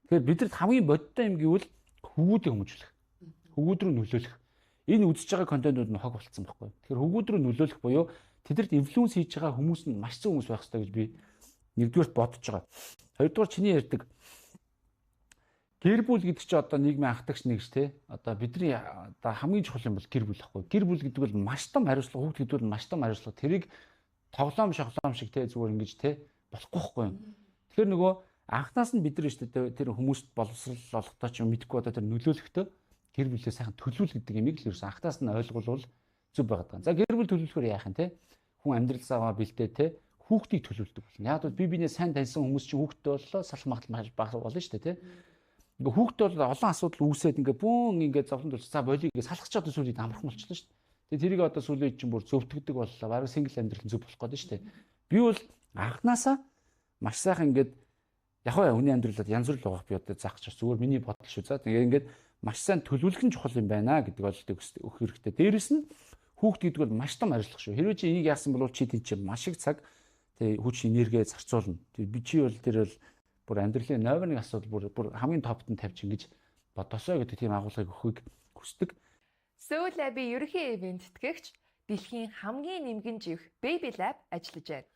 Тэгэхээр бидэд хамгийн бодиттой юм гэвэл хөвгүүдийг хүмүүжүүлэх. Хөвгүүд рүү нөлөөлөх. Энэ үзэж байгаа контентууд нь хог болцсон байхгүй. Тэгэхээр хөвгүүд рүү нөлөөлөх буюу тэдэрт инфлюенс хийж байгаа хүмүүс нь маш зөв хүмүүс байх хэрэгтэй гэж би нэгдүгээрт бодож байгаа. Хоёрдугаар чиний ярьдаг гэр бүл гэдэг чинь одоо нийгмийн анхдагч нэгж те. Одоо бидний одоо хамгийн чухал юм бол гэр бүл байхгүй. Гэр бүл гэдэг бол маш том хариуцлага, хүүхд гэдэг бол маш том хариуцлага. Тэрийг тоглоом шахлоом шиг те зүгээр ингэж те болохгүй байхгүй юм. Тэгэхээр нөгөө анхнаас нь бид нар шүү дээ тэр хүмүүст боловсрал олохдоо ч мэдэхгүй одоо тэр нөлөөлөхдөө гэр бүлээ сайхан төлөвлөл гэдэг юмыг л ерөөсөн анхнаас нь ойлгуулвал зүг байгаа. За гэр бүл төлөвлөхөөр яах юм те? Хүн амьдралсаа бэлдээ те хүүхдийг төлөвлөдөг болно. Яг бол би бинээ сайн таньсан хүмүүс чинь хүүхдтэй боллоо салах магадлал бага болно шүү дээ те. Ингээ хүүхдтэй бол олон асуудал үүсээд ингээ бүүн ингээ зовлон тулж за болиг ингээ салах чадвар сүлээд амархан болчихлоо шүү дээ. Тэгээ тэрийг одоо сүлээд чинь бүр зөвтгдөг боллоо. Бараг сингл амьдрал зөв болох гээд шүү дээ. Би бол анханасаа маш сайхан ингээд яг хаа хүний амьдралд янз бүр л байгаа би одоо заах ч зүгээр миний бодол шүү. За тэгээ ингээд маш сайн төлөвлөх нь чухал юм байна гэдэг ойлголтыг өгөх хэрэгтэй. Дээрэс нь хүүхд гэдэг бол маш том хариуцлага шүү. Хэрвээ чи энийг яасан бол чи тийм чинь маш их цаг тэг хүч энерги зарцуулна. Тэг би чи бол тэр бол бүр амьдралын номер 1 асуудал бүр хамгийн топт нь тавьчих гэж бодосоо гэдэг тийм агуулгыг өгөхийг хүсдэг. Soul Lab-ийн ерөнхий ивент тэтгэгч дэлхийн хамгийн нэмгэн живх Baby Lab ажиллаж байна.